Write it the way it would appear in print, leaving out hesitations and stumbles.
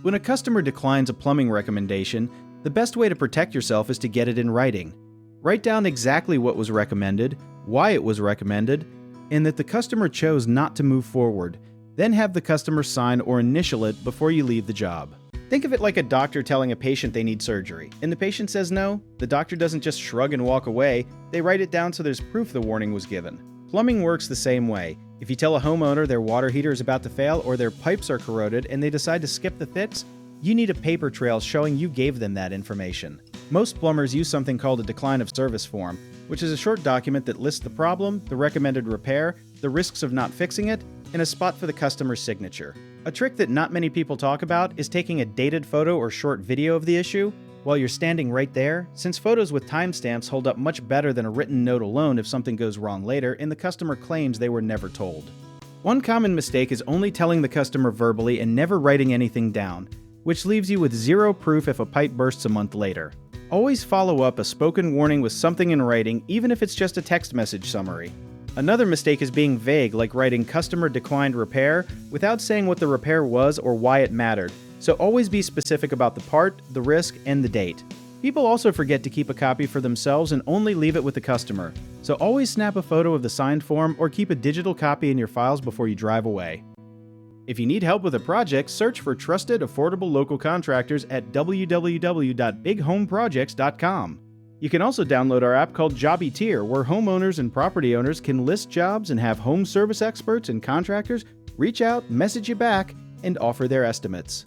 When a customer declines a plumbing recommendation, the best way to protect yourself is to get it in writing. Write down exactly what was recommended, why it was recommended, and that the customer chose not to move forward. Then have the customer sign or initial it before you leave the job. Think of it like a doctor telling a patient they need surgery, and the patient says no. The doctor doesn't just shrug and walk away, they write it down so there's proof the warning was given. Plumbing works the same way. If you tell a homeowner their water heater is about to fail or their pipes are corroded and they decide to skip the fix, you need a paper trail showing you gave them that information. Most plumbers use something called a decline of service form, which is a short document that lists the problem, the recommended repair, the risks of not fixing it, and a spot for the customer's signature. A trick that not many people talk about is taking a dated photo or short video of the issue while you're standing right there, since photos with timestamps hold up much better than a written note alone if something goes wrong later and the customer claims they were never told. One common mistake is only telling the customer verbally and never writing anything down, which leaves you with zero proof if a pipe bursts a month later. Always follow up a spoken warning with something in writing, even if it's just a text message summary. Another mistake is being vague, like writing "customer declined repair" without saying what the repair was or why it mattered, so always be specific about the part, the risk, and the date. People also forget to keep a copy for themselves and only leave it with the customer, so always snap a photo of the signed form or keep a digital copy in your files before you drive away. If you need help with a project, search for trusted, affordable local contractors at www.bighomeprojects.com. You can also download our app called Jobby Tier, where homeowners and property owners can list jobs and have home service experts and contractors reach out, message you back, and offer their estimates.